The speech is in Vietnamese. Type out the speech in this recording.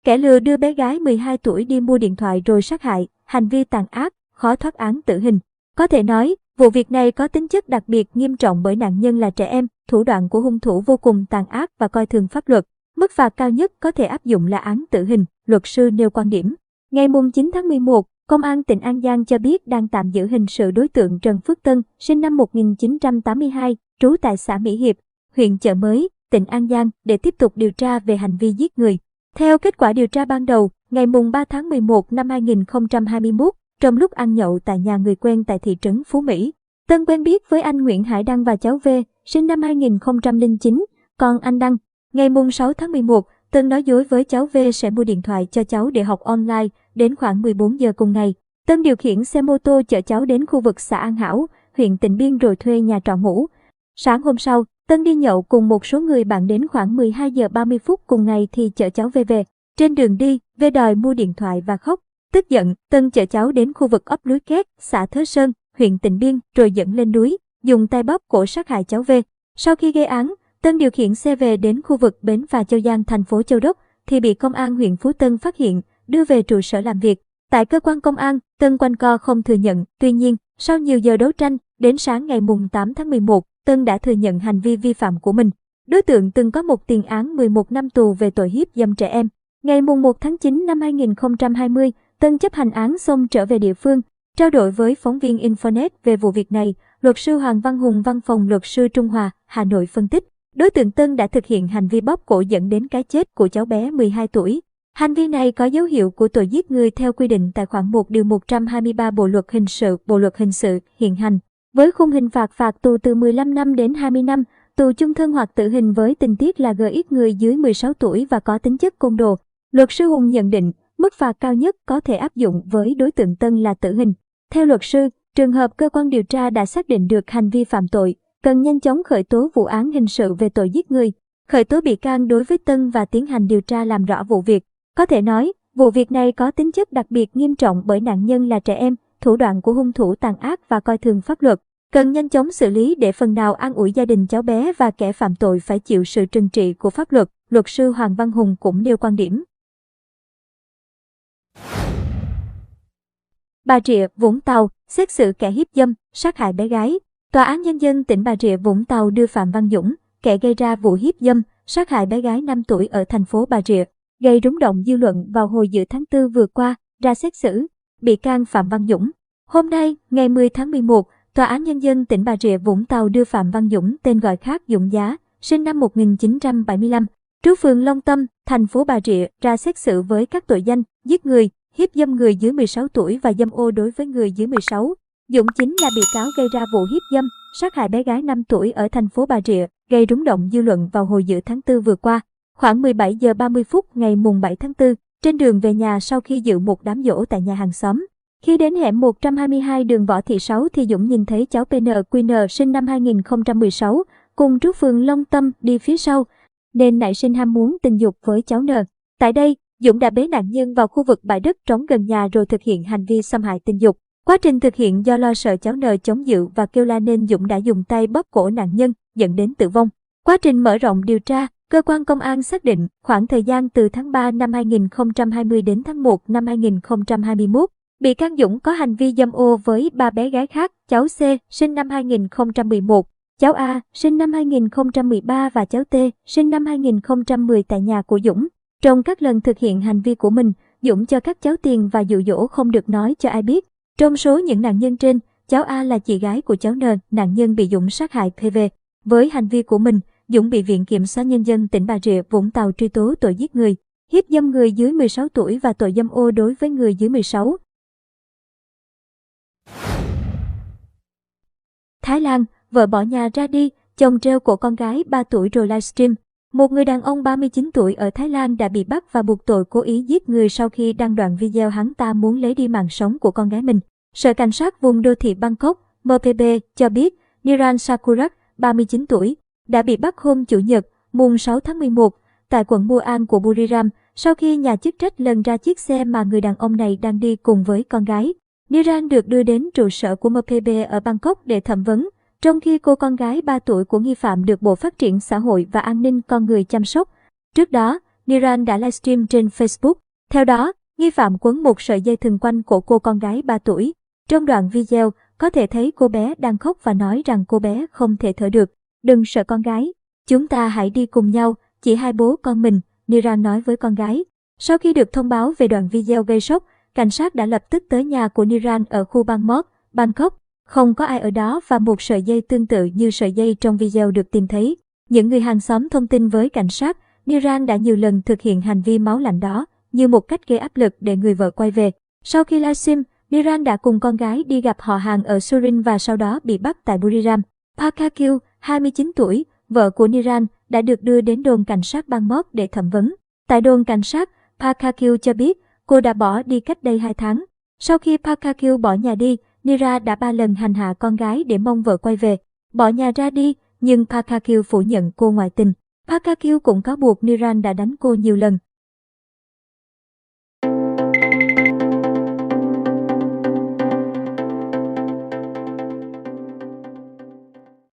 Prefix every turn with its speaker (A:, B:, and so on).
A: Kẻ lừa đưa bé gái 12 tuổi đi mua điện thoại rồi sát hại, hành vi tàn ác, khó thoát án tử hình. Có thể nói, vụ việc này có tính chất đặc biệt nghiêm trọng bởi nạn nhân là trẻ em, thủ đoạn của hung thủ vô cùng tàn ác và coi thường pháp luật. Mức phạt cao nhất có thể áp dụng là án tử hình, luật sư nêu quan điểm. Ngày 9 tháng 11, Công an tỉnh An Giang cho biết đang tạm giữ hình sự đối tượng Trần Phước Tân, sinh năm 1982, trú tại xã Mỹ Hiệp, huyện Chợ Mới, tỉnh An Giang để tiếp tục điều tra về hành vi giết người. Theo kết quả điều tra ban đầu, ngày 3 tháng 11 năm 2021, trong lúc ăn nhậu tại nhà người quen tại thị trấn Phú Mỹ, Tân quen biết với anh Nguyễn Hải Đăng và cháu V, sinh năm 2009, còn anh Đăng. Ngày 6 tháng 11, Tân nói dối với cháu V sẽ mua điện thoại cho cháu để học online. Đến khoảng 14 giờ cùng ngày, Tân điều khiển xe mô tô chở cháu đến khu vực xã An Hảo, huyện Tịnh Biên rồi thuê nhà trọ ngủ. Sáng hôm sau, Tân đi nhậu cùng một số người bạn đến khoảng 12 giờ 30 phút cùng ngày thì chở cháu V về. Trên đường đi, V đòi mua điện thoại và khóc. Tức giận, Tân chở cháu đến khu vực ấp Núi Két, xã Thớ Sơn, huyện Tịnh Biên rồi dẫn lên núi, dùng tay bóp cổ sát hại cháu V. Sau khi gây án, Tân điều khiển xe về đến khu vực bến phà Châu Giang, thành phố Châu Đốc thì bị công an huyện Phú Tân phát hiện, đưa về trụ sở làm việc. Tại cơ quan công an, Tân quanh co không thừa nhận. Tuy nhiên, sau nhiều giờ đấu tranh, đến sáng ngày 8 tháng 11, Tân đã thừa nhận hành vi vi phạm của mình. Đối tượng từng có một tiền án 11 năm tù về tội hiếp dâm trẻ em. Ngày 1 tháng 9 năm 2020, Tân chấp hành án xong trở về địa phương. Trao đổi với phóng viên Infonet về vụ việc này, luật sư Hoàng Văn Hùng, văn phòng luật sư Trung Hòa, Hà Nội phân tích, đối tượng Tân đã thực hiện hành vi bóp cổ dẫn đến cái chết của cháu bé 12 tuổi. Hành vi này có dấu hiệu của tội giết người theo quy định tại khoản 1 điều 123 Bộ luật hình sự hiện hành, với khung hình phạt tù từ 15 năm đến 20 năm, tù chung thân hoặc tử hình với tình tiết là gây ít người dưới 16 tuổi và có tính chất côn đồ. Luật sư Hùng nhận định, mức phạt cao nhất có thể áp dụng với đối tượng Tân là tử hình. Theo luật sư, trường hợp cơ quan điều tra đã xác định được hành vi phạm tội, cần nhanh chóng khởi tố vụ án hình sự về tội giết người, khởi tố bị can đối với Tân và tiến hành điều tra làm rõ vụ việc. Có thể nói, vụ việc này có tính chất đặc biệt nghiêm trọng bởi nạn nhân là trẻ em, thủ đoạn của hung thủ tàn ác và coi thường pháp luật. Cần nhanh chóng xử lý để phần nào an ủi gia đình cháu bé và kẻ phạm tội phải chịu sự trừng trị của pháp luật, luật sư Hoàng Văn Hùng cũng nêu quan điểm. Bà Rịa, Vũng Tàu, xét xử kẻ hiếp dâm, sát hại bé gái. Tòa án Nhân dân tỉnh Bà Rịa, Vũng Tàu đưa Phạm Văn Dũng, kẻ gây ra vụ hiếp dâm, sát hại bé gái 5 tuổi ở thành phố Bà Rịa, gây rúng động dư luận vào hồi giữa tháng 4 vừa qua, ra xét xử. Bị can Phạm Văn Dũng. Hôm nay, ngày 10 tháng 11, Tòa án Nhân dân tỉnh Bà Rịa, Vũng Tàu đưa Phạm Văn Dũng, tên gọi khác Dũng Giá, sinh năm 1975, trú phường Long Tâm, thành phố Bà Rịa, ra xét xử với các tội danh giết người, hiếp dâm người dưới 16 tuổi và dâm ô đối với người dưới 16. Dũng chính là bị cáo gây ra vụ hiếp dâm, sát hại bé gái 5 tuổi ở thành phố Bà Rịa, gây rúng động dư luận vào hồi giữa tháng 4 vừa qua. Khoảng 17 giờ 30 phút ngày 7 tháng 4, trên đường về nhà sau khi dự một đám giỗ tại nhà hàng xóm. Khi đến hẻm 122 đường Võ Thị Sáu thì Dũng nhìn thấy cháu PNQN sinh năm 2016, cùng trú phường Long Tâm đi phía sau, nên nảy sinh ham muốn tình dục với cháu N. Tại đây, Dũng đã bế nạn nhân vào khu vực bãi đất trống gần nhà rồi thực hiện hành vi xâm hại tình dục. Quá trình thực hiện do lo sợ cháu N chống cự và kêu la nên Dũng đã dùng tay bóp cổ nạn nhân, dẫn đến tử vong. Quá trình mở rộng điều tra, cơ quan công an xác định khoảng thời gian từ tháng 3 năm 2020 đến tháng 1 năm 2021, bị can Dũng có hành vi dâm ô với 3 bé gái khác, cháu C, sinh năm 2011, cháu A, sinh năm 2013 và cháu T, sinh năm 2010 tại nhà của Dũng. Trong các lần thực hiện hành vi của mình, Dũng cho các cháu tiền và dụ dỗ không được nói cho ai biết. Trong số những nạn nhân trên, cháu A là chị gái của cháu N, nạn nhân bị Dũng sát hại PV. Với hành vi của mình, Dũng bị Viện Kiểm sát Nhân dân tỉnh Bà Rịa, Vũng Tàu truy tố tội giết người, hiếp dâm người dưới 16 tuổi và tội dâm ô đối với người dưới 16. Thái Lan, vợ bỏ nhà ra đi, chồng treo cổ con gái 3 tuổi rồi livestream. Một người đàn ông 39 tuổi ở Thái Lan đã bị bắt và buộc tội cố ý giết người sau khi đăng đoạn video hắn ta muốn lấy đi mạng sống của con gái mình. Sở Cảnh sát vùng đô thị Bangkok, MPB, cho biết Niran Sakurak, 39 tuổi, đã bị bắt hôm Chủ nhật, mùng 6 tháng 11, tại quận Muang của Buriram, sau khi nhà chức trách lần ra chiếc xe mà người đàn ông này đang đi cùng với con gái. Niran được đưa đến trụ sở của MPB ở Bangkok để thẩm vấn, trong khi cô con gái 3 tuổi của nghi phạm được Bộ Phát triển Xã hội và An ninh Con người chăm sóc. Trước đó, Niran đã livestream trên Facebook. Theo đó, nghi phạm quấn một sợi dây thừng quanh cổ cô con gái 3 tuổi. Trong đoạn video, có thể thấy cô bé đang khóc và nói rằng cô bé không thể thở được. Đừng sợ con gái, chúng ta hãy đi cùng nhau, chỉ hai bố con mình, Niran nói với con gái. Sau khi được thông báo về đoạn video gây sốc, cảnh sát đã lập tức tới nhà của Niran ở khu Bangkok, Bangkok. Không có ai ở đó và một sợi dây tương tự như sợi dây trong video được tìm thấy. Những người hàng xóm thông tin với cảnh sát, Niran đã nhiều lần thực hiện hành vi máu lạnh đó, như một cách gây áp lực để người vợ quay về. Sau khi livestream, Niran đã cùng con gái đi gặp họ hàng ở Surin và sau đó bị bắt tại Buriram. Phakakil, 29 tuổi, vợ của Niran, đã được đưa đến đồn cảnh sát Bangkok để thẩm vấn. Tại đồn cảnh sát, Phakakil cho biết cô đã bỏ đi cách đây 2 tháng. Sau khi Phakakil bỏ nhà đi, Niran đã 3 lần hành hạ con gái để mong vợ quay về. Bỏ nhà ra đi, nhưng Phakakil phủ nhận cô ngoại tình. Phakakil cũng cáo buộc Niran đã đánh cô nhiều lần.